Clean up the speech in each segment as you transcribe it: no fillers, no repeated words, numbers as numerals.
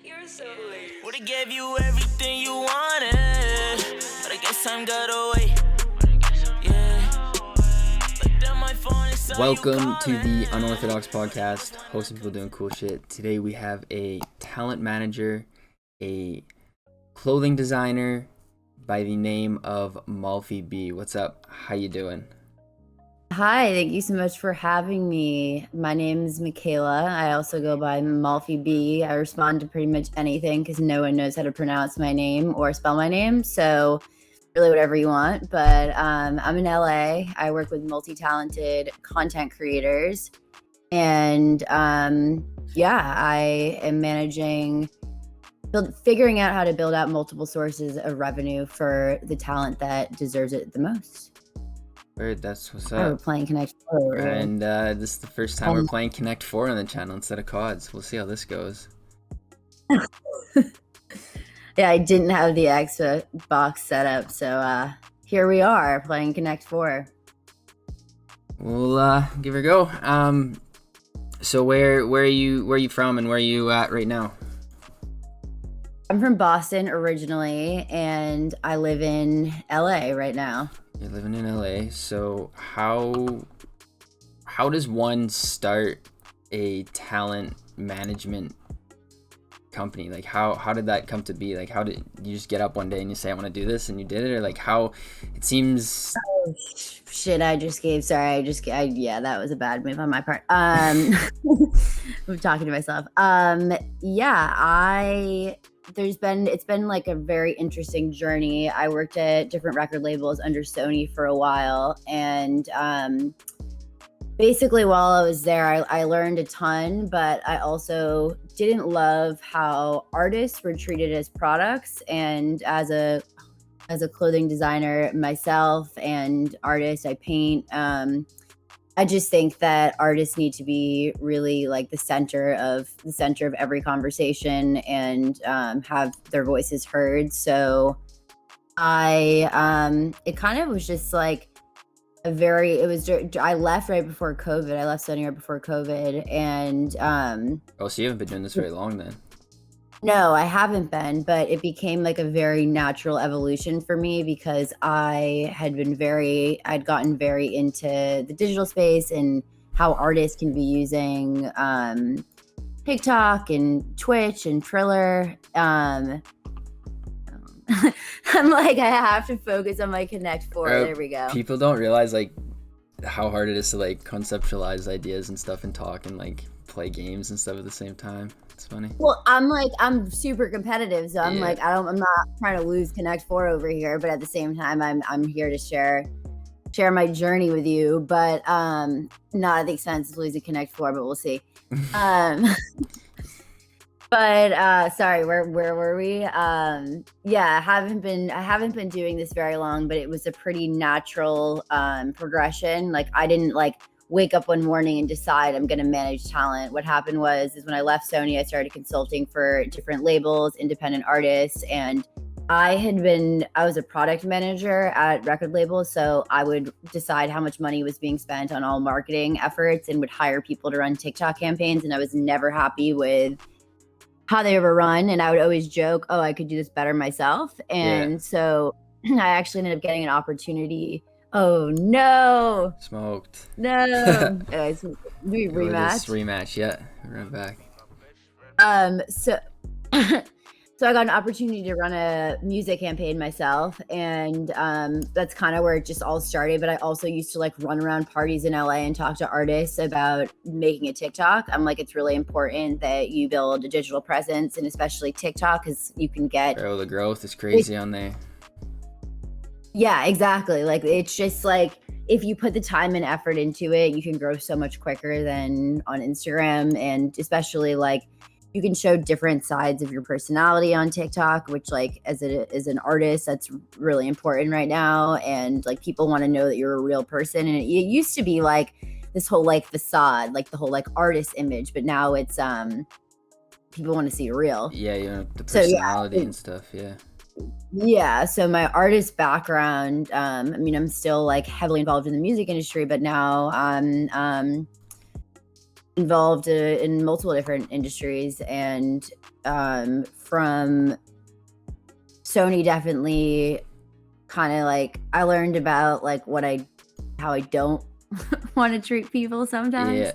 You're so late. Would've gave you everything you wanted, but I guess time got away. Yeah. Looked at my phone and saw you Welcome to the calling. Unorthodox Podcast, hosting people doing cool shit. Today we have a talent manager, a clothing designer by the name of Malfyb. What's up? How you doing? Hi, thank you so much for having me. My name is Michaella. I also go by Malfyb. I respond to pretty much anything because no one knows how to pronounce my name or spell my name. So really whatever you want. But I'm in LA. I work with multi-talented content creators. And I am figuring out how to build out multiple sources of revenue for the talent that deserves it the most. Word, that's what's We're up. playing Connect 4. And this is the first time we're playing Connect 4 on the channel instead of CODs. We'll see how this goes. Yeah, I didn't have the Xbox set up, so here we are playing Connect 4. We'll give it a go. So where are you from and where are you at right now? I'm from Boston originally, and I live in LA right now. You're living in LA, so how does one start a talent management company? Like how did that come to be? Like how did you just get up one day and you say I want to do this and you did it, or like how it seems? Oh, shit! Yeah, that was a bad move on my part. I'm talking to myself. It's been like a very interesting journey. I worked at different record labels under Sony for a while, and basically while I was there, I learned a ton, but I also didn't love how artists were treated as products. And as a clothing designer myself and artist, I paint. I just think that artists need to be really like the center of every conversation and have their voices heard. So it kind of was just like I left right before COVID. I left Sony right before COVID, and So you haven't been doing this very long then. no, I haven't been, but it became like a very natural evolution for me because I'd gotten very into the digital space and how artists can be using TikTok and Twitch and Triller. I'm like, I have to focus on my Connect 4. There we go. People don't realize like how hard it is to like conceptualize ideas and stuff and talk and like play games and stuff at the same time. It's funny. Well, I'm super competitive, so I'm not trying to lose Connect 4 over here, but at the same time, I'm here to share my journey with you, but not at the expense of losing Connect 4, but we'll see. But sorry, where were we? I haven't been doing this very long, but it was a pretty natural progression. Like I didn't wake up one morning and decide I'm going to manage talent. What happened was when I left Sony, I started consulting for different labels, independent artists, and I was a product manager at record labels, so I would decide how much money was being spent on all marketing efforts and would hire people to run TikTok campaigns, and I was never happy with how they were run, and I would always joke, I could do this better myself. And so I actually ended up getting an opportunity. Oh no! Smoked. No. Anyways, do we rematch? Rematch, yeah. Run back. So I got an opportunity to run a music campaign myself, and that's kind of where it just all started. But I also used to like run around parties in LA and talk to artists about making a TikTok. I'm like, it's really important that you build a digital presence, and especially TikTok, because you can get the growth is crazy on there. Yeah, exactly. Like it's just like if you put the time and effort into it, you can grow so much quicker than on Instagram, and especially like you can show different sides of your personality on TikTok, which like as an artist, that's really important right now. And like people want to know that you're a real person. And it used to be like this whole like facade, like the whole like artist image, but now it's people want to see real. Yeah, the personality and stuff. Yeah, so my artist background, I'm still like heavily involved in the music industry, but now involved in multiple different industries, and from Sony, definitely kind of like I learned about like how I don't want to treat people sometimes. Yeah.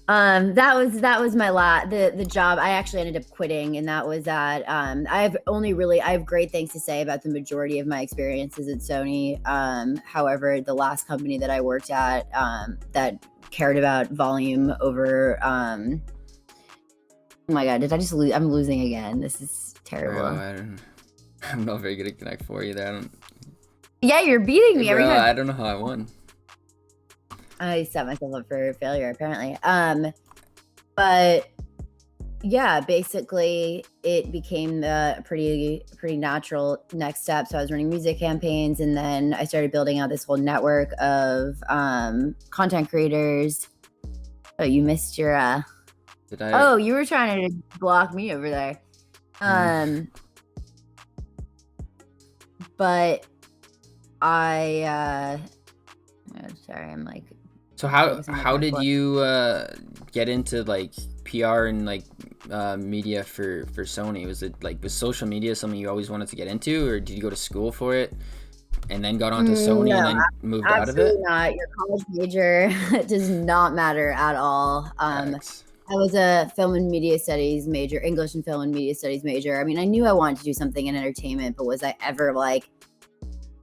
That was my the job I actually ended up quitting, and that was at I have great things to say about the majority of my experiences at Sony. However, the last company that I worked at that cared about volume over oh my god, did I just lose? I'm losing again. This is terrible. Bro, I'm not very good at Connect 4 either. Yeah, you're beating me every Bro, time. I don't know how I won. I set myself up for failure, apparently. But yeah, basically it became a pretty natural next step. So I was running music campaigns, and then I started building out this whole network of content creators. Oh, you missed your Did I? Oh, you were trying to block me over there. But I sorry, I'm like. So how did you get into like PR and like media for Sony? Was it like, was social media something you always wanted to get into, or did you go to school for it and then got onto Sony No, and then moved out of it? Absolutely not. Your college major does not matter at all. Facts. I was a film and media studies major, English and film and media studies major. I mean, I knew I wanted to do something in entertainment, but was I ever like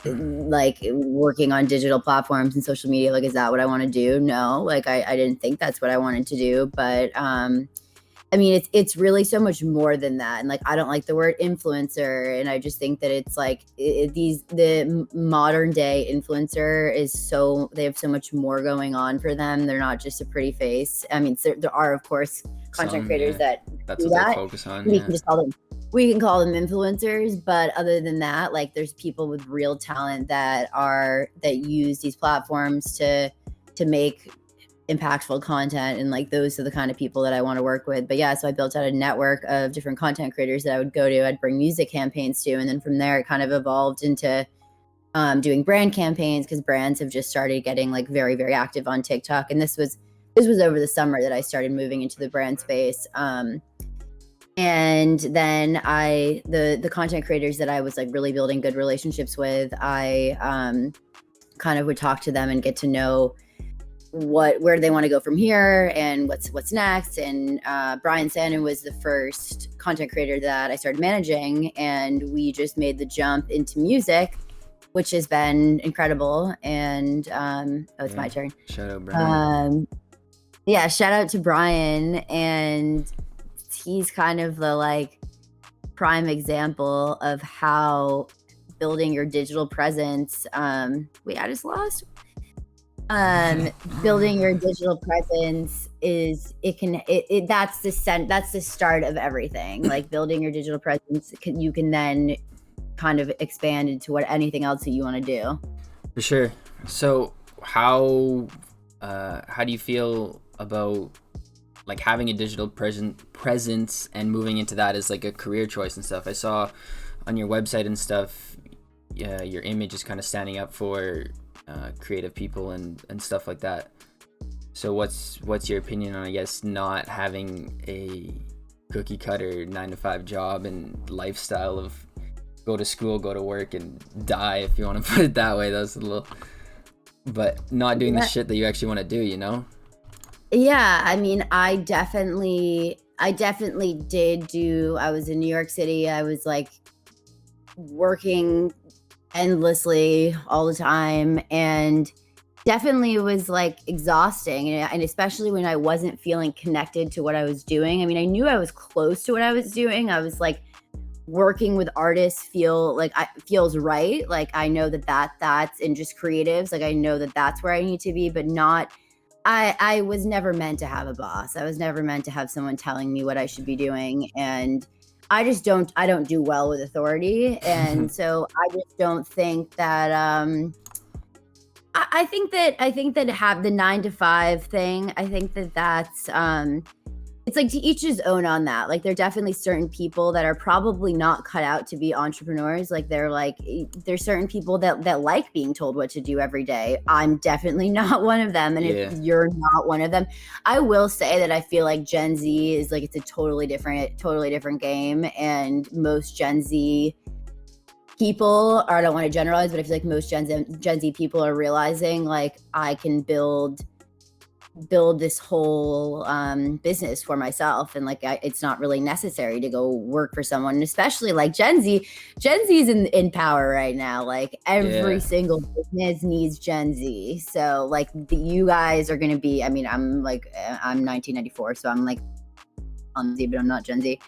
working on digital platforms and social media? Like, is that what I want to do? No, like I didn't think that's what I wanted to do. But I mean, it's really so much more than that. And like, I don't like the word influencer, and I just think that it's like the modern day influencer is they have so much more going on for them. They're not just a pretty face. I mean, there are of course content creators that that's do what that. they focus on. We can just call them. We can call them influencers, but other than that, like there's people with real talent that use these platforms to make impactful content, and like those are the kind of people that I want to work with. But yeah, so I built out a network of different content creators that I would go to. I'd bring music campaigns to, and then from there it kind of evolved into doing brand campaigns, because brands have just started getting like very, very active on TikTok. And this was over the summer that I started moving into the brand space. And then the content creators that I was like really building good relationships with, I kind of would talk to them and get to know where they want to go from here and what's next. And Brian Sandin was the first content creator that I started managing, and we just made the jump into music, which has been incredible. And it's my turn. Shout out Brian. Yeah, shout out to Brian. And he's kind of the like prime example of how building your digital presence wait, I just lost building your digital presence that's the start of everything. Like building your digital presence, you can then kind of expand into anything else that you want to do. For sure. So how do you feel about like having a digital presence and moving into that as like a career choice and stuff? I saw on your website and stuff, your image is kind of standing up for creative people and stuff like that. So what's your opinion on, I guess, not having a cookie cutter 9-to-5 job and lifestyle of go to school, go to work, and die, if you want to put it that way? That's a little, but not doing the shit that you actually want to do, you know? Yeah, I mean, I definitely did do. I was in New York City. I was like working endlessly all the time, and definitely was like exhausting, and especially when I wasn't feeling connected to what I was doing. I mean, I knew I was close to what I was doing. I was like working with artists feels right. Like I know that's in just creatives. Like I know that's where I need to be, but not. I was never meant to have a boss. I was never meant to have someone telling me what I should be doing, and I don't do well with authority. And so I just don't think that I think that have the 9-to-5 thing. I think that's it's like to each his own on that. Like there are definitely certain people that are probably not cut out to be entrepreneurs. Like there's certain people that like being told what to do every day. I'm definitely not one of them. And if you're not one of them, I will say that I feel like Gen Z is like, it's a totally different game. And most Gen Z people, or I don't want to generalize, but I feel like most Gen Z people are realizing like I can build this whole business for myself, and like it's not really necessary to go work for someone. And especially like Gen Z is in power right now. Like every single business needs Gen Z. So like you guys are going to be, I mean, I'm 1994, so I'm like on Z, but I'm not Gen Z.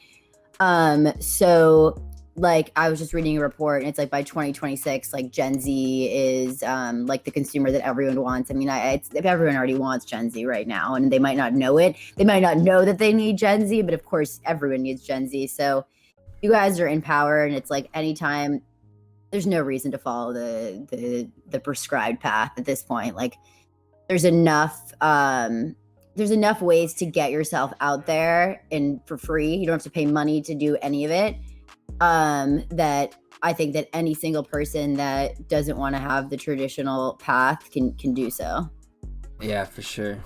So like I was just reading a report, and it's like by 2026, like Gen Z is like the consumer that everyone wants. I mean, if everyone already wants Gen Z right now, and they might not know it, they might not know that they need Gen Z, but of course everyone needs Gen Z. So you guys are in power, and it's like anytime, there's no reason to follow the prescribed path at this point. Like there's enough ways to get yourself out there and for free. You don't have to pay money to do any of it. That I think that any single person that doesn't want to have the traditional path can do so. Yeah, for sure.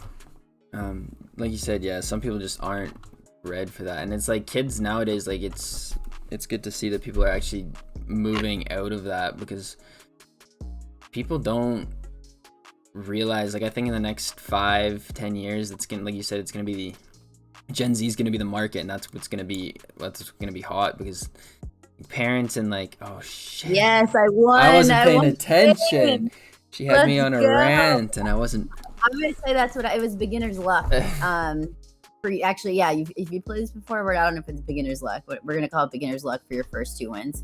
Like you said, yeah, some people just aren't bred for that. And it's like kids nowadays, like it's good to see that people are actually moving out of that, because people don't realize, like I think in the next 5-10 years, it's gonna, like you said, it's gonna be Gen Z is gonna be the market, and that's what's gonna be hot, because parents and like, oh shit, yes, I won. I wasn't paying attention. She had me on a rant, and I wasn't. I'm gonna say that's what it was. Beginner's luck. Actually, yeah. If you played this before, I don't know if it's beginner's luck, but we're gonna call it beginner's luck for your first 2 wins.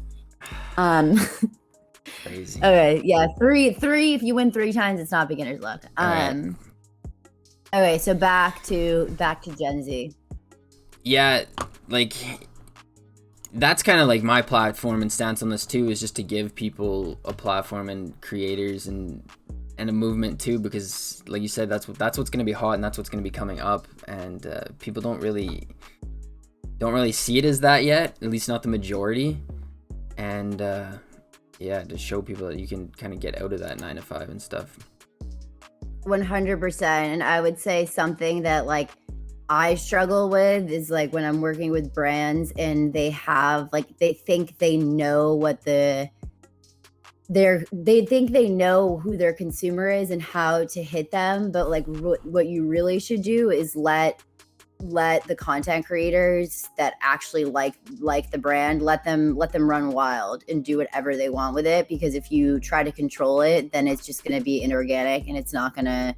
Crazy. Okay, yeah, three. If you win 3 times, it's not beginner's luck. Right. Okay, so back to Gen Z. Yeah, like that's kind of like my platform and stance on this too, is just to give people a platform and creators and a movement too, because like you said, that's what's going to be hot, and that's what's going to be coming up, and people don't really see it as that yet, at least not the majority. And to show people that you can kind of get out of that 9-to-5 and stuff. 100%. And I would say something that like I struggle with is like when I'm working with brands and they think they know they think they know who their consumer is and how to hit them, but like what you really should do is let the content creators that actually like the brand, let them run wild and do whatever they want with it. Because if you try to control it, then it's just going to be inorganic, and it's not going to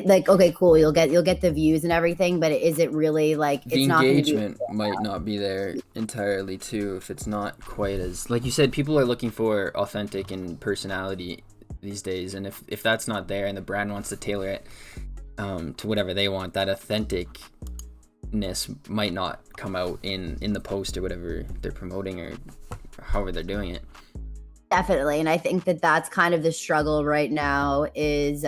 like, okay, cool, you'll get the views and everything, but is it really like the it's engagement might not be there entirely too, if it's not quite as, like you said, people are looking for authentic and personality these days, and if that's not there and the brand wants to tailor it to whatever they want, that authenticness might not come out in the post or whatever they're promoting or however they're doing it. Definitely. And I think that that's kind of the struggle right now is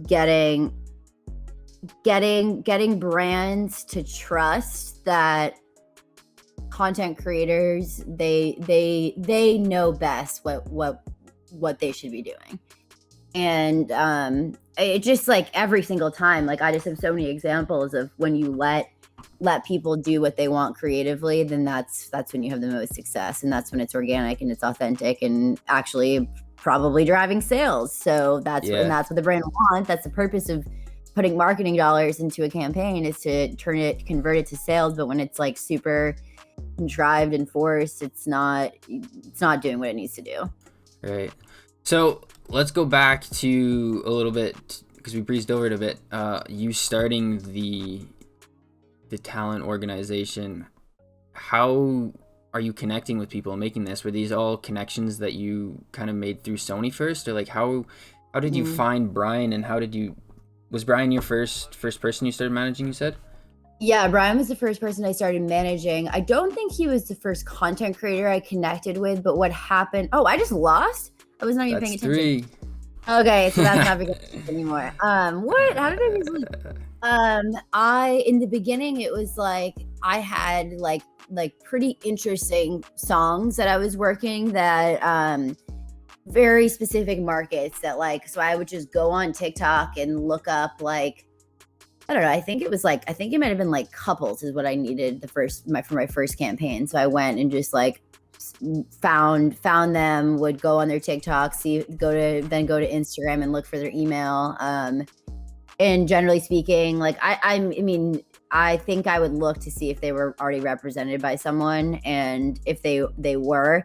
getting brands to trust that content creators, they know best what they should be doing. And it just like every single time, like I just have so many examples of when you let people do what they want creatively, then that's when you have the most success, and that's when it's organic and it's authentic and actually probably driving sales. So that's what the brand wants. That's the purpose of putting marketing dollars into a campaign, is to convert it to sales. But when it's like super contrived and forced, it's not doing what it needs to do. Right. So let's go back to a little bit, because we breezed over it a bit. You starting the talent organization. How are you connecting with people and making this? Were these all connections that you kind of made through Sony first, or like how did you find Brian, and was Brian your first person you started managing, you said? Yeah, Brian was the first person I started managing. I don't think he was the first content creator I connected with, but what happened? Oh, I just lost? I was not even paying attention. 3. Okay, so that's not because anymore. What? How did I lose? I in the beginning it was like I had like pretty interesting songs that I was working that very specific markets that like so I would just go on TikTok and look up like I don't know. I think it might have been like couples is what I needed for my first campaign. So I went and just like found them, would go on their TikTok, go to Instagram and look for their email. And generally speaking, like I mean, I think I would look to see if they were already represented by someone, and if they were,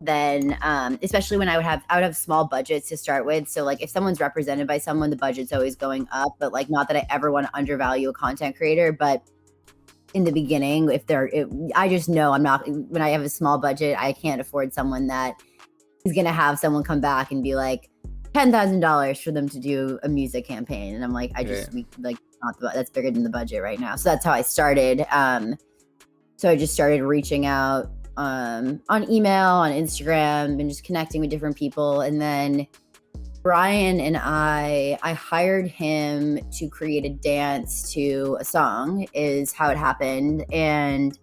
then especially when I would have small budgets to start with. So like if someone's represented by someone, the budget's always going up. But like not that I ever want to undervalue a content creator, but in the beginning, I just know I'm not. When I have a small budget, I can't afford someone that is gonna have someone come back and be like $10,000 for them to do a music campaign, and I'm like, that's bigger than the budget right now. So that's how I started. So I just started reaching out on email, on Instagram, and just connecting with different people. And then Brian and I hired him to create a dance to a song is how it happened. And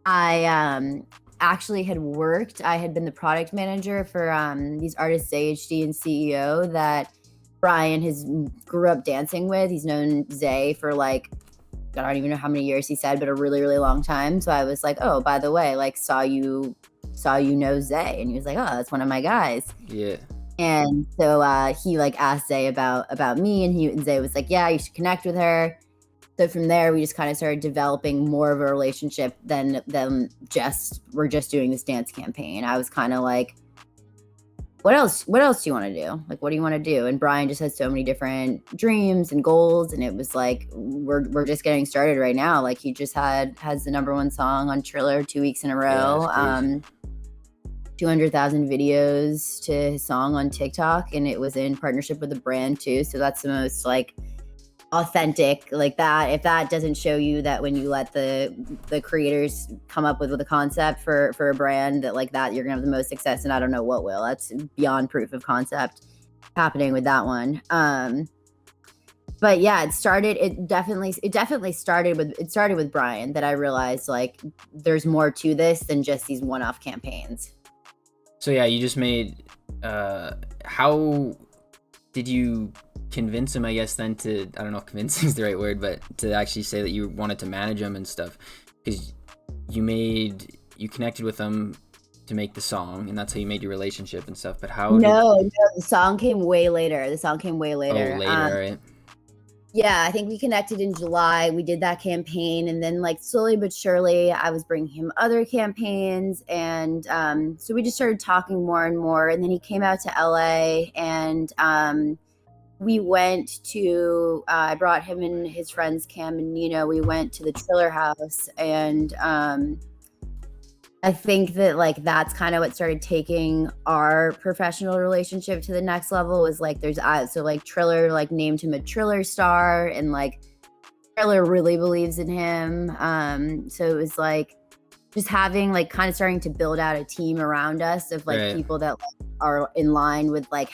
I actually I had been the product manager for these artists, AHD and CEO, that Brian grew up dancing with. He's known Zay for like, I don't even know how many years he said, but a really, really long time. So I was like, oh, by the way, like saw you know Zay. And he was like, oh, that's one of my guys. Yeah. And so he like asked Zay about me, and Zay was like, yeah, you should connect with her. So from there, we just kind of started developing more of a relationship than we're just doing this dance campaign. I was kind of like, what else do you want to do? Like, what do you want to do? And Brian just has so many different dreams and goals. And it was like, we're just getting started right now. Like he just has the #1 song on Triller 2 weeks in a row. 200,000 videos to his song on TikTok. And it was in partnership with a brand too. So that's the most like authentic, like that. If that doesn't show you that when you let the creators come up with a concept for a brand that like that, you're gonna have the most success, and I don't know what will. That's beyond proof of concept happening with that one. But yeah, it definitely started with Brian, that I realized like there's more to this than just these one-off campaigns. So yeah, you just made how did you convince him, I guess, then to, I don't know if convincing is the right word, but to actually say that you wanted to manage him and stuff? Because you connected with him to make the song, and that's how you made your relationship and stuff. But how No, the song came way later. Oh, later, right? Yeah, I think we connected in July. We did that campaign, and then like slowly but surely, I was bringing him other campaigns, and so we just started talking more and more. And then he came out to LA, and we went to. I brought him and his friends Cam and Nino. We went to the Triller house, and I think that like that's kind of what started taking our professional relationship to the next level. Was like so like Triller like named him a Triller star, and like Triller really believes in him. So it was like just having like kind of starting to build out a team around us of like people that like, are in line with like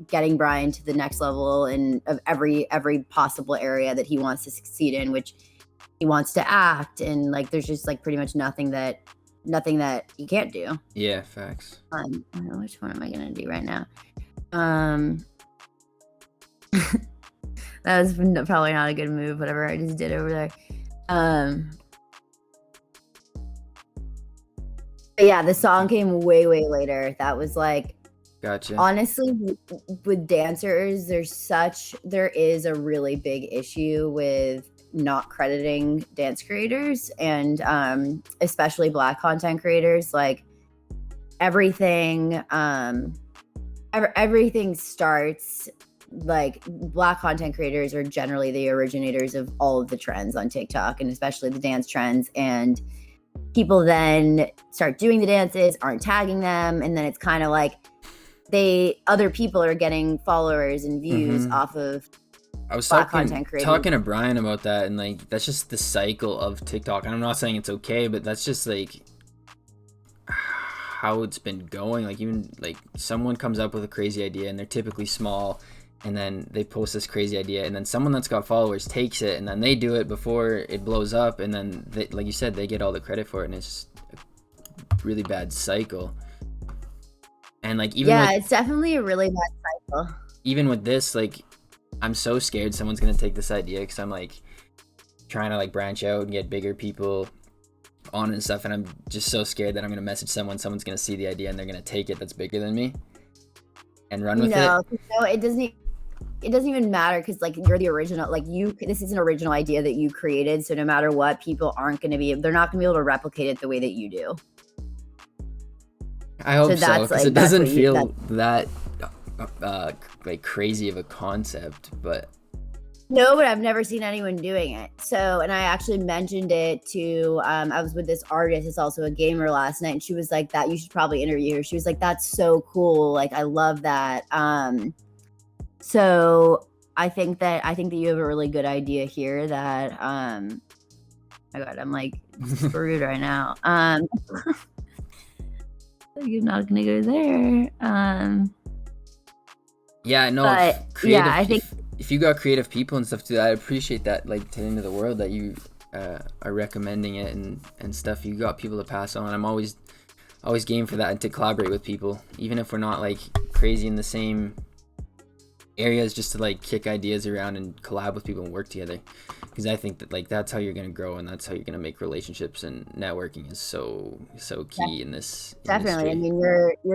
getting Brian to the next level, and of every possible area that he wants to succeed in, which he wants to act, and like there's just like pretty much nothing that you can't do. Yeah, facts. I don't know, which one am I gonna do right now? That was probably not a good move, whatever I just did over there. But yeah, the song came way later. That was like, gotcha. Honestly, with dancers, there is a really big issue with not crediting dance creators, and especially Black content creators. Like everything starts, like Black content creators are generally the originators of all of the trends on TikTok, and especially the dance trends. And people then start doing the dances, aren't tagging them, and then it's kind of like other people are getting followers and views off of I was talking to Brian about that, and like that's just the cycle of TikTok. And I'm not saying it's okay, but that's just like how it's been going. Like even like someone comes up with a crazy idea and they're typically small, and then they post this crazy idea, and then someone that's got followers takes it, and then they do it before it blows up, and then they, like you said, they get all the credit for it, and it's a really bad cycle. And like even it's definitely a really bad cycle. Even with this, like I'm so scared someone's gonna take this idea, because I'm like trying to like branch out and get bigger people on and stuff, and I'm just so scared that I'm gonna message someone's gonna see the idea and they're gonna take it that's bigger than me and run with it. No, it doesn't even matter, because like you're the original, like this is an original idea that you created, so no matter what, people aren't going to be, they're not going to be able to replicate it the way that you do. I hope so, because like, it doesn't feel that like crazy of a concept, but no, but I've never seen anyone doing it. So, and I actually mentioned it to, I was with this artist, it's also a gamer, last night, and she was like, that you should probably interview her. She was like, that's so cool. Like, I love that. So I think that you have a really good idea here that, oh my God, I'm like screwed right now. You're not going to go there. Yeah, no, but yeah, I think if you got creative people and stuff too, I appreciate that, like to the end of the world, that you are recommending it and stuff. You got people to pass on. I'm always game for that, and to collaborate with people, even if we're not like crazy in the same areas, just to like kick ideas around and collab with people and work together, because I think that like that's how you're gonna grow, and that's how you're gonna make relationships, and networking is so key in this definitely industry. I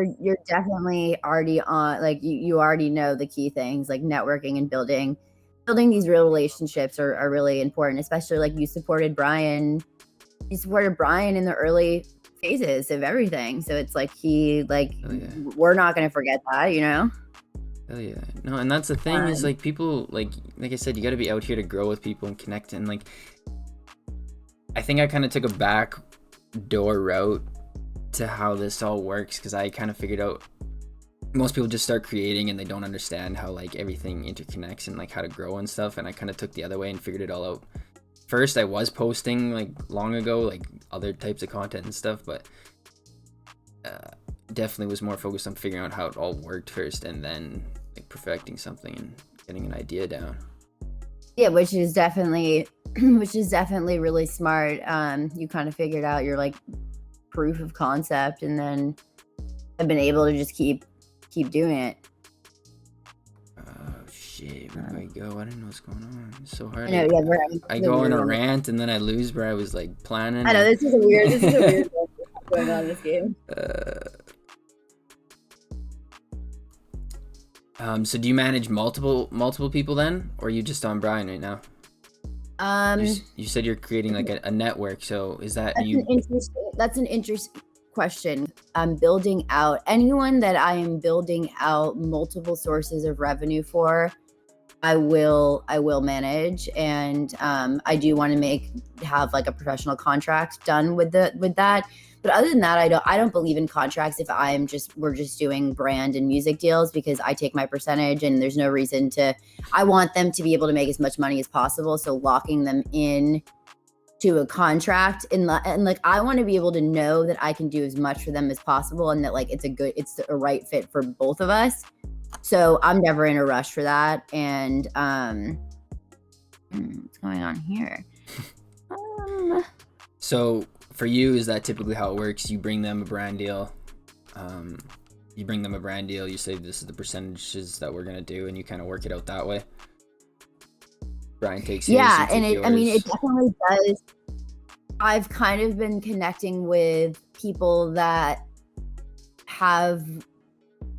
mean, you're definitely already on, like you already know the key things, like networking and building these real relationships are really important, especially like you supported Brian in the early phases of everything, so it's like we're not going to forget that, you know. Oh yeah, no, and that's the thing is like people like I said, you got to be out here to grow with people and connect, and like I think I kind of took a back door route to how this all works, because I kind of figured out most people just start creating and they don't understand how like everything interconnects and like how to grow and stuff, and I kind of took the other way and figured it all out first. I was posting like long ago like other types of content and stuff, but definitely was more focused on figuring out how it all worked first, and then like perfecting something and getting an idea down. Yeah, which is definitely really smart. You kind of figured out your like proof of concept, and then I've been able to just keep doing it. Oh shit, where do I go? I don't know what's going on. It's so hard. I know, yeah, I go on a rant and then I lose where I was like planning. I know, this is a weird thing going on in this game. So do you manage multiple people then, or are you just on Brian right now? You said you're creating like a network, so is that that's an interesting question. I'm building out anyone that I am building out multiple sources of revenue for. I will manage, and I do want to have like a professional contract done with that. But other than that, I don't believe in contracts if we're just doing brand and music deals, because I take my percentage, and there's no reason to. I want them to be able to make as much money as possible, so locking them in to a contract and like I want to be able to know that I can do as much for them as possible, and that like it's a right fit for both of us. So I'm never in a rush for that. And what's going on here? So for you, is that typically how it works? You bring them a brand deal. You say this is the percentages that we're gonna do, and you kind of work it out that way. Brian takes his, yeah, and it definitely does. I've kind of been connecting with people that have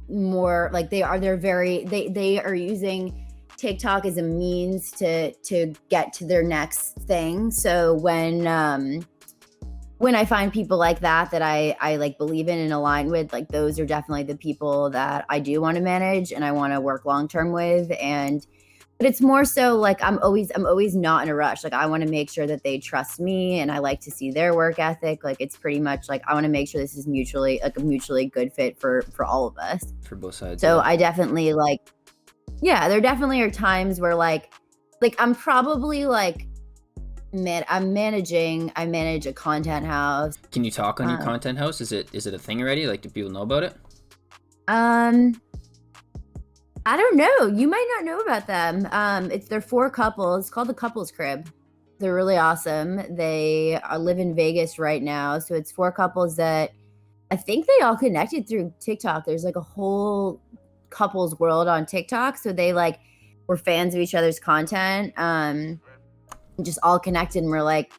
more like they are using TikTok as a means to get to their next thing. So when I find people like that I like believe in and align with, like those are definitely the people that I do want to manage and I want to work long term with. But it's more so like I'm always not in a rush. Like I want to make sure that they trust me, and I like to see their work ethic. Like it's pretty much like I want to make sure this is mutually good fit for all of us. For both sides. So yeah. I definitely there definitely are times where like I'm probably like I manage a content house. Can you talk on your content house? Is it a thing already? Like, do people know about it? I don't know. You might not know about them. They're 4 couples. It's called the Couples Crib. They're really awesome. They live in Vegas right now. So it's 4 couples that I think they all connected through TikTok. There's like a whole couples world on TikTok. So they like were fans of each other's content. Just all connected and we're like,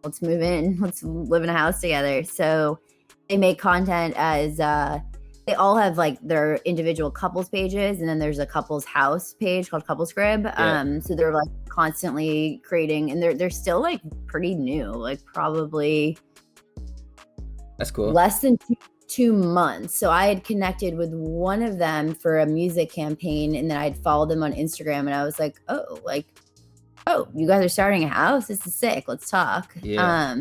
let's move in. Let's live in a house together. So they make content as they all have like their individual couples pages, and then there's a couples house page called Couples Crib. So they're like constantly creating, and they're still like pretty new, like probably that's cool, less than 2 months. So I had connected with one of them for a music campaign, and then I'd followed them on Instagram, and I was like, oh, you guys are starting a house? This is sick. Let's talk. Yeah.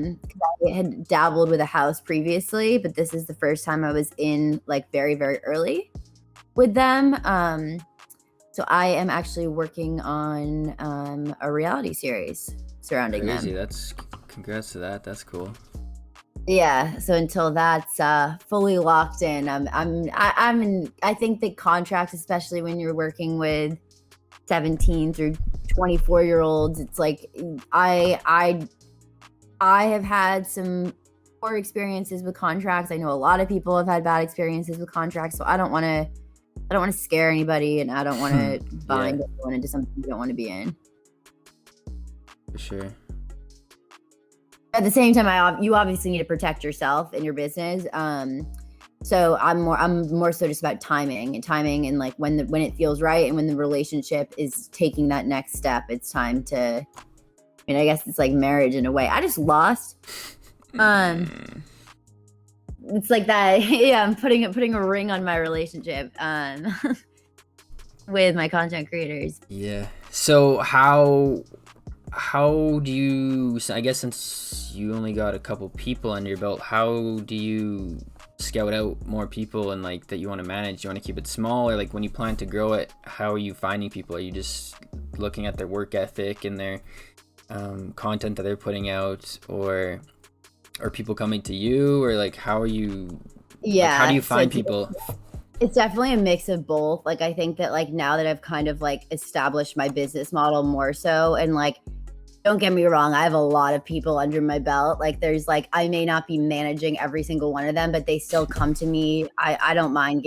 I had dabbled with a house previously, but this is the first time I was in like very, very early with them. So I am actually working on a reality series surrounding Crazy. them. That's congrats to that. That's cool. Yeah. So until that's fully locked in, I think the contracts, especially when you're working with 17 through 24-year-olds, it's like I have had some poor experiences with contracts. I know a lot of people have had bad experiences with contracts, so I don't want to scare anybody, and I don't want to bind everyone into something you don't want to be in. For sure. At the same time, you obviously need to protect yourself and your business. So I'm more so just about timing and like when it feels right and when the relationship is taking that next step, it's time to, I guess it's like marriage in a way. I just lost. It's like that. Yeah. I'm putting a ring on my relationship, with my content creators. Yeah. So how do you, I guess since you only got a couple people under your belt, how do you scout out more people and like that you want to manage? You want to keep it small, or like when you plan to grow it, how are you finding people? Are you just looking at their work ethic and their content that they're putting out, or are people coming to you, or like how are you, like, how do you find people? It's definitely a mix of both. Like I think that like now that I've kind of like established my business model more so, and like don't get me wrong, I have a lot of people under my belt. Like there's like, I may not be managing every single one of them, but they still come to me. I don't mind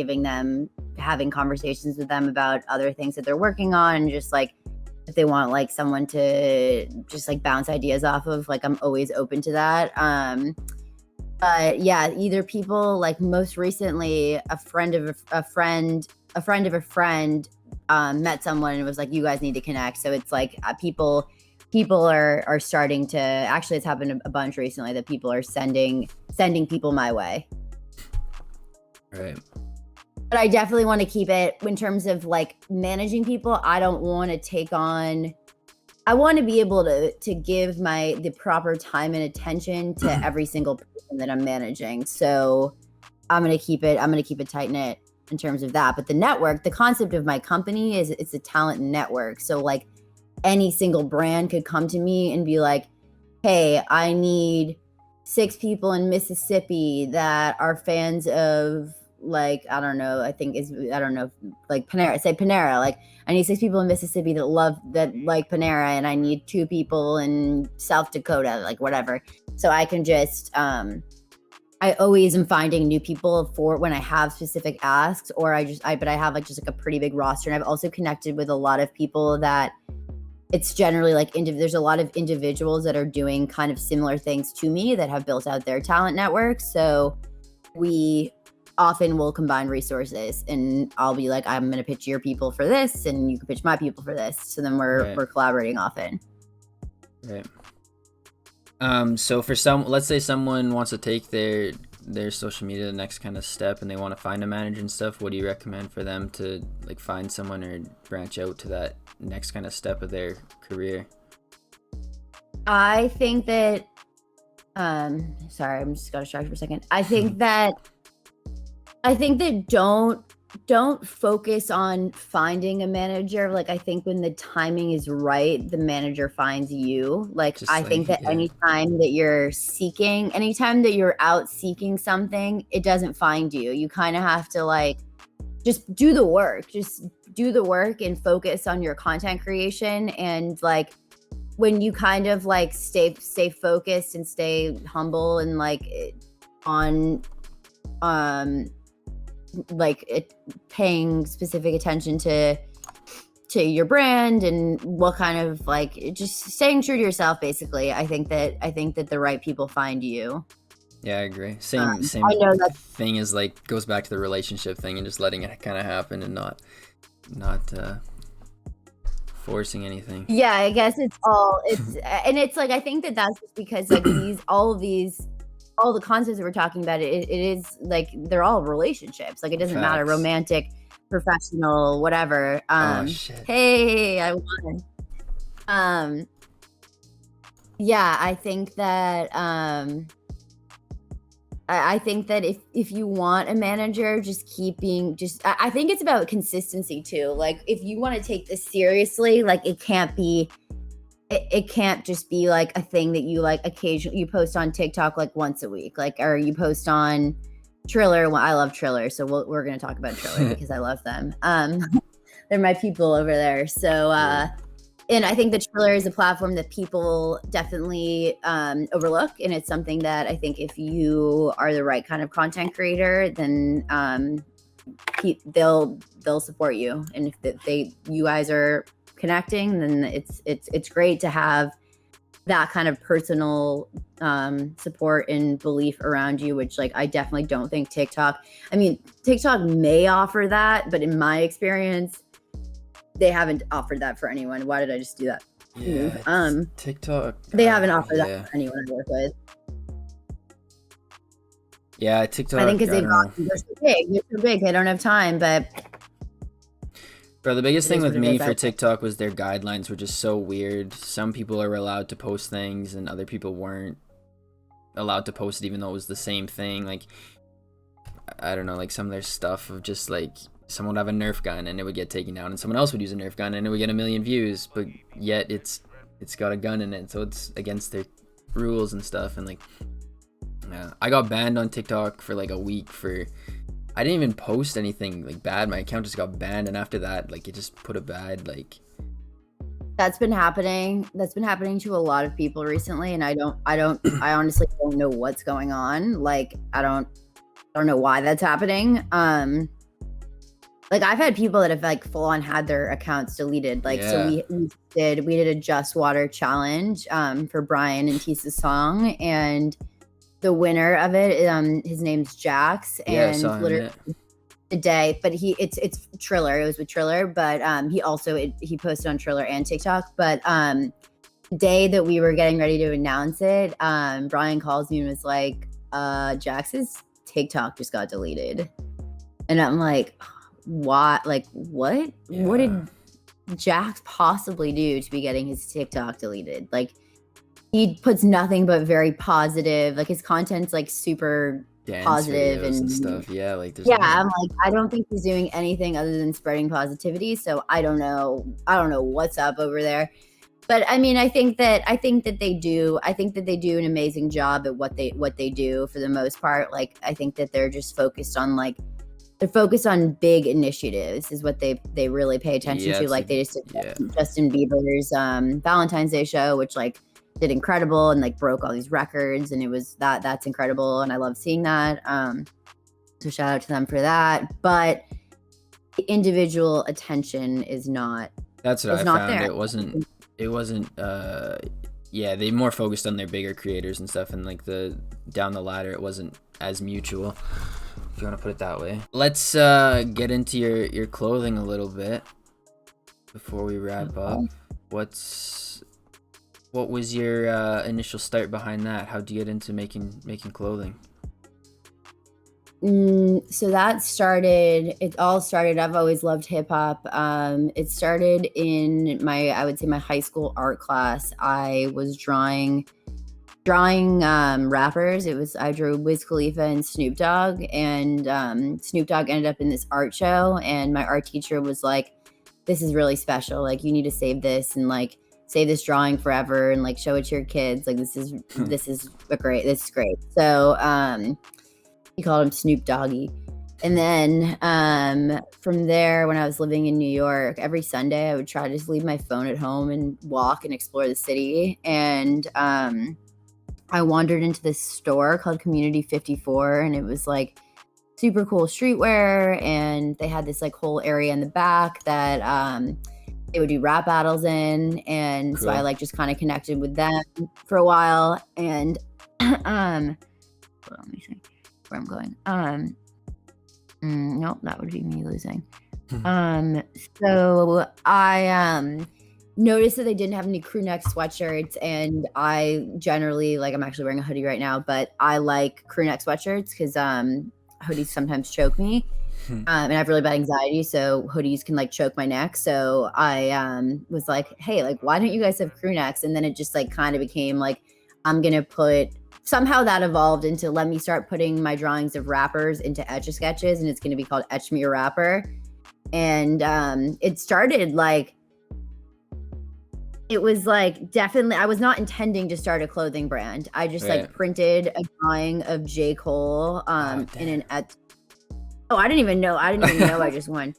having conversations with them about other things that they're working on, and just like if they want like someone to just like bounce ideas off of, like I'm always open to that. But yeah, either people, like most recently a friend of a friend met someone and was like, you guys need to connect. So it's like people are starting to, actually it's happened a bunch recently that people are sending people my way. Right. But I definitely want to keep it in terms of like managing people. I don't want to take on, I want to be able to give the proper time and attention to every single person that I'm managing. So I'm going to keep it tight knit in terms of that. But the concept of my company is it's a talent network. So like any single brand could come to me and be like, hey, I need 6 people in Mississippi that are fans of like, like Panera, say Panera, like I need 6 people in Mississippi that like Panera, and I need 2 people in South Dakota, like whatever. So I can just, I always am finding new people for when I have specific asks, or but I have like just like a pretty big roster. And I've also connected with a lot of people that it's generally like there's a lot of individuals that are doing kind of similar things to me that have built out their talent network. So we often will combine resources, and I'll be like, I'm going to pitch your people for this, and you can pitch my people for this. So then we're collaborating often. Right. So for let's say someone wants to take their social media to the next kind of step, and they want to find a manager and stuff, what do you recommend for them to like find someone or branch out to that next kind of step of their career? I think that sorry, I'm just got distracted for a second. I think that don't don't focus on finding a manager. Like, I think when the timing is right, the manager finds you. Like, Just I like, think that yeah. anytime that you're out seeking something, it doesn't find you. You kind of have to like just do the work. Just do the work and focus on your content creation. And like when you kind of like stay focused and stay humble and like on paying specific attention to your brand and what kind of like just staying true to yourself, basically. I think that the right people find you. Yeah, I agree. Same I know that thing is like goes back to the relationship thing and just letting it kind of happen and not forcing anything. yeah, I guess it's and it's like I think that that's just because like all the concepts that we're talking about, it is like they're all relationships. Like it doesn't matter, Facts. romantic, professional, whatever. Oh shit. Hey, I won. Yeah, I think that I think that if you want a manager, I think it's about consistency too. Like if you want to take this seriously, like it can't just be like a thing that you like occasionally you post on TikTok like once a week, like, or you post on Triller. Well, I love Triller, so we're going to talk about Triller because I love them. They're my people over there. So, and I think that Triller is a platform that people definitely overlook, and it's something that I think if you are the right kind of content creator, then they'll support you, and if you guys are connecting, then it's great to have that kind of personal support and belief around you, which like I definitely don't think TikTok may offer that, but in my experience they haven't offered that for anyone. Why did I just do that? Yeah, TikTok. They haven't offered that for anyone I work with. Yeah, TikTok. I think because they're so big. They don't have time. But bro, the biggest thing with me for TikTok was their guidelines were just so weird. Some people are allowed to post things and other people weren't allowed to post it even though it was the same thing. Like, I don't know, like some of their stuff of just like someone would have a Nerf gun and it would get taken down, and someone else would use a Nerf gun and it would get 1 million views, but yet it's got a gun in it, so it's against their rules and stuff. And like, yeah, I got banned on TikTok for like a week I didn't even post anything like bad. My account just got banned, and after that, like it just put a bad like. That's been happening to a lot of people recently, and I honestly don't know what's going on. Like I don't know why that's happening. Like I've had people that have like full on had their accounts deleted. Like, so we did a Just Water challenge for Brian and Tisa's song, and the winner of it, his name's Jax, and literally the day, but it's Triller. It was with Triller, but he posted on Triller and TikTok. But the day that we were getting ready to announce it, Brian calls me and was like, Jax's TikTok just got deleted, and I'm like, what? Like what? Yeah. What did Jax possibly do to be getting his TikTok deleted? Like he puts nothing but very positive, like his content's like super positive and stuff. Yeah, like there's I'm like, I don't think he's doing anything other than spreading positivity. So I don't know what's up over there. But I mean, I think that they do an amazing job at what they do for the most part. Like I think that they're just focused on big initiatives is what they really pay attention to. Like they just did Justin Bieber's Valentine's Day show, which like did incredible and like broke all these records, and it was that's incredible, and I love seeing that. So shout out to them for that. But the individual attention is not. That's what I found. There. It wasn't. They more focused on their bigger creators and stuff, and like the down the ladder, it wasn't as mutual, if you want to put it that way. Let's get into your clothing a little bit before we wrap up. What was your initial start behind that? How'd you get into making clothing? So it all started, I've always loved hip hop. It started in my high school art class. I was drawing drawing rappers. I drew Wiz Khalifa and Snoop Dogg, and Snoop Dogg ended up in this art show, and my art teacher was like, this is really special, like you need to save this and like save this drawing forever and like show it to your kids, like this is great. So he called him Snoop Doggy. And then from there, when I was living in New York, every Sunday I would try to just leave my phone at home and walk and explore the city. And I wandered into this store called Community 54, and it was like super cool streetwear. And they had this like whole area in the back that they would do rap battles in. And Cool. so I like just kind of connected with them for a while. And hold on, let me see where I'm going. Nope, that would be me losing. So I noticed that they didn't have any crew neck sweatshirts, and I generally like, I'm actually wearing a hoodie right now, but I like crew neck sweatshirts because hoodies sometimes choke me. And I have really bad anxiety, so hoodies can like choke my neck. So I was like, hey, like why don't you guys have crew necks? And then it just like kind of became like, I'm gonna put, somehow that evolved into, let me start putting my drawings of rappers into Etch-a-Sketches, and it's going to be called Etch Me a Rapper. And it started like, it was like, definitely, I was not intending to start a clothing brand. I just like printed a drawing of J. Cole in an oh, I didn't even know I just won.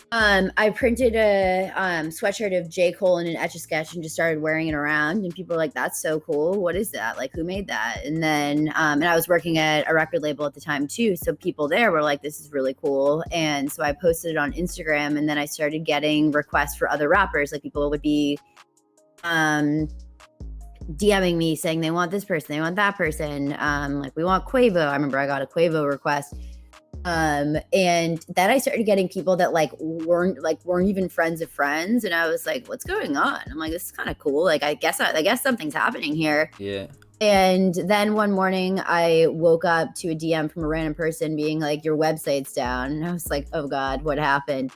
I printed a sweatshirt of J. Cole in an Etch-a-Sketch and just started wearing it around, and people were like, that's so cool, what is that, like who made that? And then and I was working at a record label at the time too, so people there were like, this is really cool. And so I posted it on Instagram, and then I started getting requests for other rappers. Like people would be DMing me saying they want this person, they want that person, like we want Quavo. I remember I got a Quavo request. And then I started getting people that like weren't even friends of friends, and I was like, what's going on? I'm like, this is kind of cool, like I guess something's happening here. Yeah. And then one morning I woke up to a DM from a random person being like, your website's down. And I was like, oh god, what happened?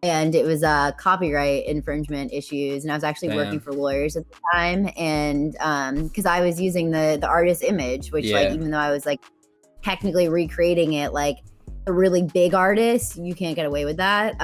And it was copyright infringement issues, and I was actually working for lawyers at the time. And because I was using the artist image, which like, even though I was like technically recreating it, like a really big artist, you can't get away with that.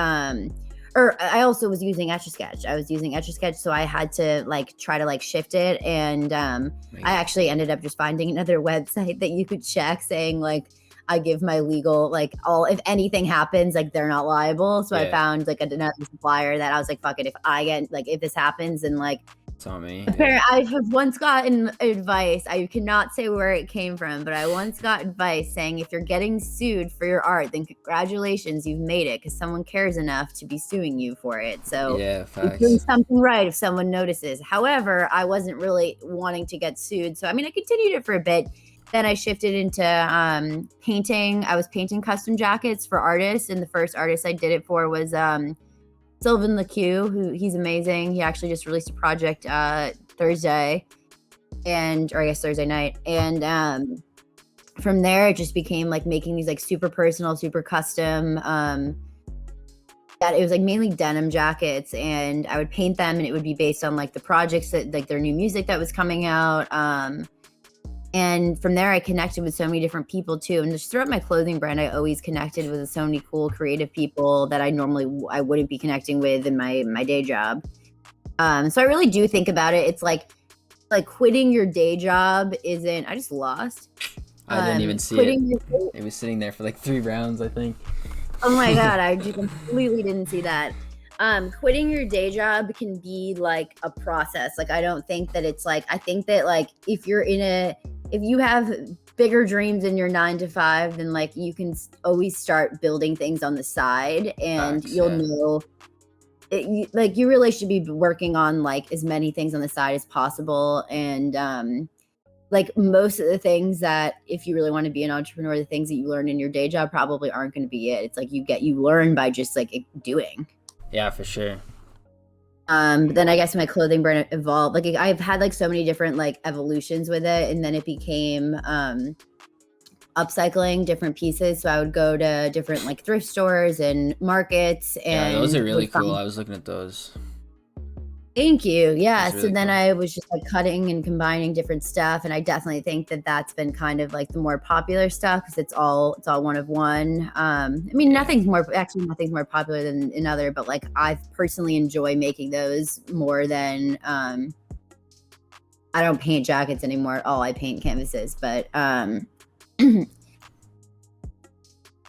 Or I also was using Etch-a-Sketch. So I had to like try to like shift it. And I actually ended up just finding another website that you could check saying like, I give my legal, like if anything happens, like they're not liable. So I found like another supplier that I was like, fuck it, if this happens, and like, it's on me. I have once gotten advice. I cannot say where it came from, but I once got advice saying if you're getting sued for your art, then congratulations, you've made it, because someone cares enough to be suing you for it. So you're doing something right if someone notices. However, I wasn't really wanting to get sued. So I mean, I continued it for a bit. Then I shifted into painting. I was painting custom jackets for artists, and the first artist I did it for was Sylvan Lueke, he's amazing. He actually just released a project Thursday night. And from there, it just became like making these like super personal, super custom. That it was like mainly denim jackets, and I would paint them, and it would be based on like the projects that like their new music that was coming out. And from there, I connected with so many different people too. And just throughout my clothing brand, I always connected with so many cool creative people that I wouldn't be connecting with in my day job. So I really do think about it. It's like quitting your day job isn't. I just lost. I didn't even see it. It was sitting there for like 3 rounds, I think. Oh my god, I just completely didn't see that. Quitting your day job can be like a process. Like I don't think that it's like, I think that like if you have bigger dreams in your 9 to 5, then like you can always start building things on the side, and you'll know you really should be working on like as many things on the side as possible. And like most of the things that, if you really want to be an entrepreneur, the things that you learn in your day job probably aren't going to be it. It's like you learn by just like doing. Yeah, for sure. But then I guess my clothing brand evolved. Like I've had like so many different like evolutions with it, and then it became upcycling different pieces. So I would go to different like thrift stores and markets, and those are really cool. I was looking at those. Thank you. Yeah. Really So then cool. I was just like cutting and combining different stuff, and I definitely think that that's been kind of like the more popular stuff because it's all one of one. I mean, nothing's more popular than another, but like I personally enjoy making those more than I don't paint jackets anymore at all. I paint canvases, but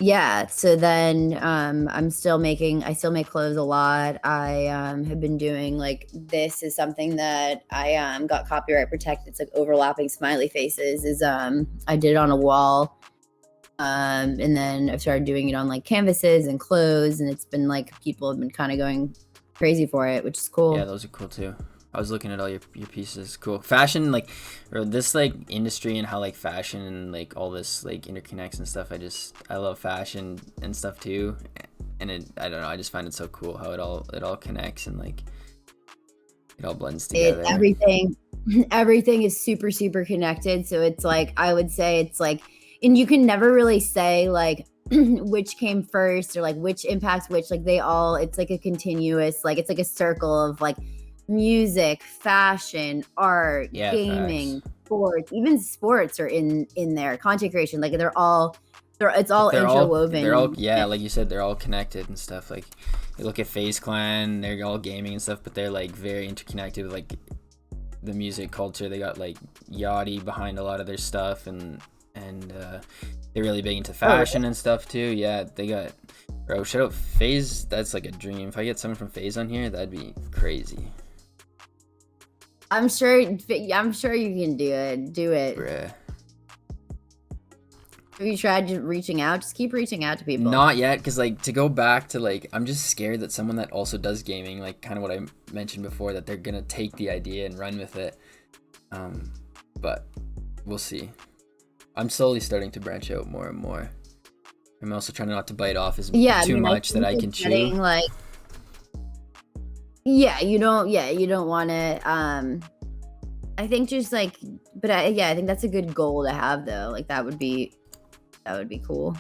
yeah, so then I still make clothes a lot. I have been doing like, this is something that I got copyright protected. It's like overlapping smiley faces is I did it on a wall. And then I've started doing it on like canvases and clothes, and it's been like people have been kind of going crazy for it, which is cool. Yeah, those are cool too. I was looking at all your pieces. Cool. Fashion, like, or this like industry and how like fashion and like all this like interconnects and stuff. I love fashion and stuff too. And I don't know, I just find it so cool how it all connects and like it all blends together. Everything is super, super connected. So it's like, I would say it's like, and you can never really say like which came first or like which impacts which, like it's like a continuous, like it's like a circle of like music, fashion, art, gaming, facts. sports. Even sports are in there. Content creation, like it's all interwoven. They're all like you said, they're all connected and stuff. Like you look at FaZe Clan, they're all gaming and stuff, but they're like very interconnected with like the music culture. They got like Yachty behind a lot of their stuff, and they're really big into fashion and stuff too. Yeah, they got, bro, shout out FaZe. That's like a dream. If I get someone from FaZe on here, that'd be crazy. I'm sure you can do it. Do it. Bruh. Have you tried reaching out? Just keep reaching out to people. Not yet, because like to go back to like, I'm just scared that someone that also does gaming, like kind of what I mentioned before, that they're gonna take the idea and run with it. But we'll see. I'm slowly starting to branch out more and more. I'm also trying not to bite off too much that I can chew. Like, you don't want to. I think just like, but I think that's a good goal to have though. Like that would be cool.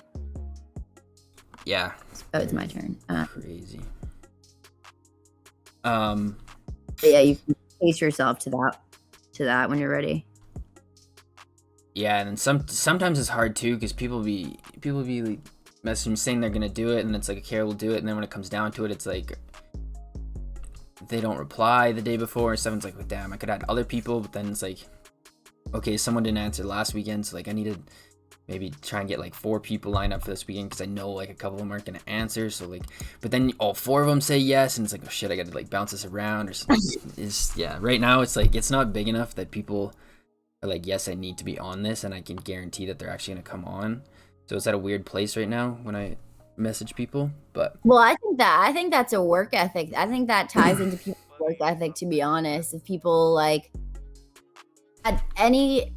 Yeah. Oh, it's my turn. Crazy. Yeah, you can pace yourself to that when you're ready. Yeah, and then sometimes it's hard too, because people be like messaging saying they're gonna do it, and it's like, okay, we'll do it, and then when it comes down to it, it's like they don't reply the day before, and someone's like, well, damn, I could add other people, but then it's like, okay, someone didn't answer last weekend, so like I need to maybe try and get like 4 people lined up for this weekend, because I know like a couple of them aren't gonna answer, so like, but then all 4 of them say yes, and it's like, oh shit, I gotta like bounce this around or something. Right now it's like, it's not big enough that people are like, yes, I need to be on this, and I can guarantee that they're actually gonna come on. So it's at a weird place right now when I message people. But well, I think that's a work ethic. I think that ties into people's work ethic, to be honest. If people like at any,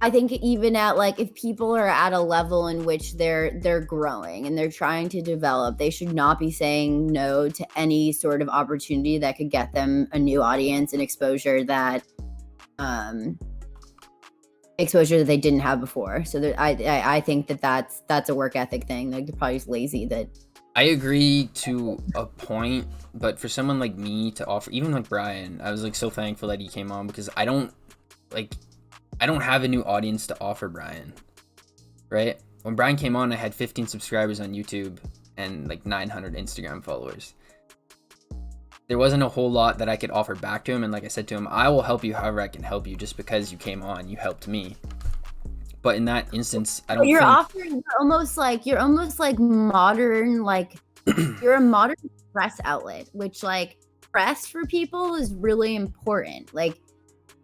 I think even at like, if people are at a level in which they're growing and they're trying to develop, they should not be saying no to any sort of opportunity that could get them a new audience and exposure that they didn't have before. So that I think that's a work ethic thing. Like they're probably just lazy. That I agree to a point, but for someone like me to offer, even like Brian, I was like so thankful that he came on, because I don't have a new audience to offer Brian, right? When Brian came on, I had 15 subscribers on YouTube and like 900 Instagram followers. There wasn't a whole lot that I could offer back to him, and like I said to him, I will help you however I can help you. Just because you came on, you helped me. But in that instance, I don't. You're almost like modern, like you're a modern press outlet, which like press for people is really important. Like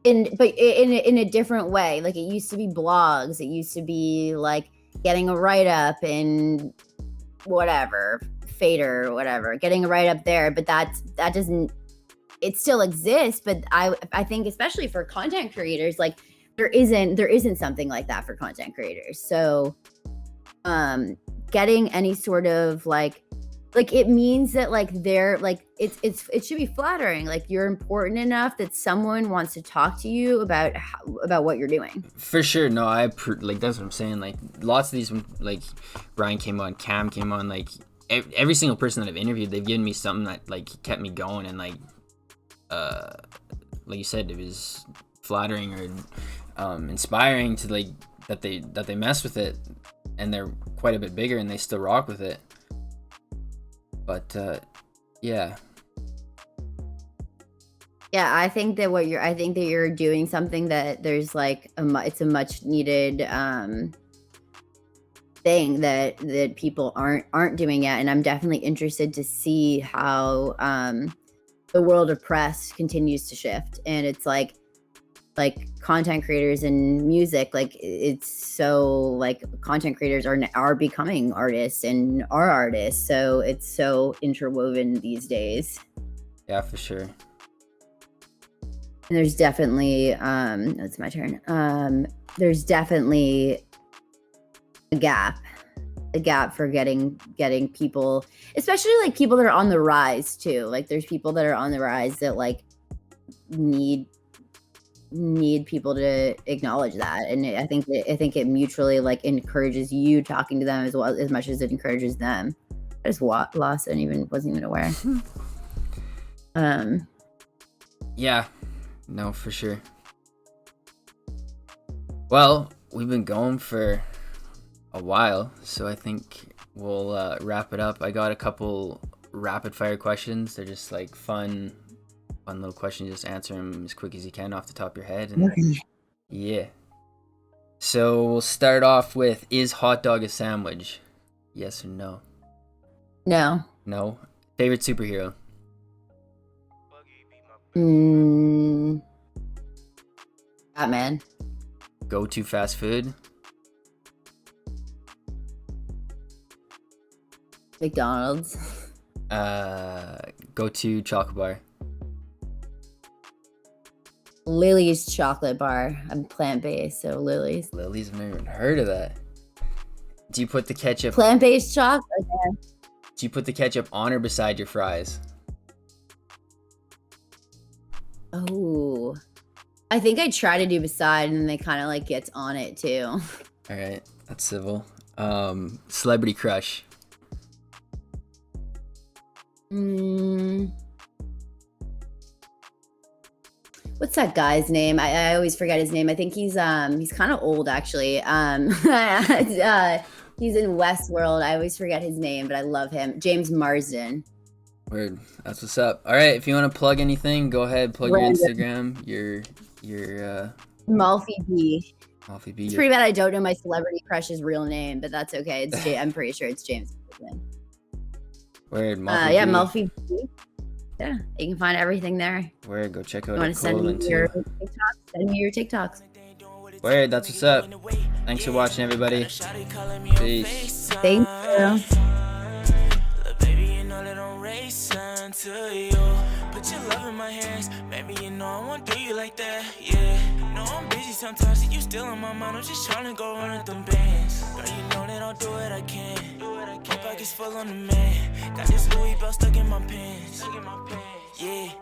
in a different way. Like it used to be blogs. It used to be like getting a write up in whatever. Fader or whatever, getting a write up there, but that doesn't, it still exists, but I think especially for content creators, like there isn't something like that for content creators. So getting any sort of like it means that like they're like, it should be flattering, like you're important enough that someone wants to talk to you about what you're doing. For sure. No, like that's what I'm saying. Like lots of these, like Brian came on, Cam came on, like every single person that I've interviewed, they've given me something that like kept me going, and like like you said, it was flattering or inspiring to like that they mess with it, and they're quite a bit bigger and they still rock with it. But yeah. Yeah, I think that you're doing something that there's like it's a much needed thing that people aren't doing yet, and I'm definitely interested to see how the world of press continues to shift. And it's like content creators and music, like it's so like content creators are becoming artists and are artists, so it's so interwoven these days. Yeah, for sure. And there's definitely it's my turn. There's definitely a gap for getting people, especially like people that are on the rise too. Like there's people that are on the rise that like need people to acknowledge that, and I think it mutually like encourages you talking to them as well as much as it encourages them. I just lost and wasn't even aware. Yeah, no, for sure. Well, we've been going for a while, so I think we'll wrap it up. I got a couple rapid fire questions. They're just like fun little questions. Just answer them as quick as you can off the top of your head. And yeah. So we'll start off with, is hot dog a sandwich? Yes or no? No. No. Favorite superhero? Batman. Go to fast food? McDonald's. Go to chocolate bar? Lily's chocolate bar. I'm plant-based, so Lily's. Lily's, I've never even heard of that. Do you put the ketchup... Plant-based chocolate? Yeah. Do you put the ketchup on or beside your fries? Oh. I think I try to do beside, and then they kind of like gets on it too. All right, that's civil. Celebrity crush? What's that guy's name? I always forget his name. I think he's kind of old actually. He's in Westworld. I always forget his name, but I love him. James Marsden. Word. That's what's up. All right, if you want to plug anything, go ahead. Plug your Instagram. Your Malfyb. Malfyb. It's pretty bad I don't know my celebrity crush's real name, but that's okay. I'm pretty sure it's James Marsden. Word. Malfyb. Yeah, Malfyb. Yeah, you can find everything there. Word, go check out. You want to send me your TikToks? Send me your TikToks. Word, that's what's up. Thanks for watching, everybody. Peace. Thank you. To you, put your love in my hands. Maybe you know I won't do you like that. Yeah, no, I'm busy sometimes, and you still on my mind. I'm just trying to go run with them bands. Girl, you know that I'll do what I can. My pockets full on the man. Got this Louis belt stuck in my pants. Yeah.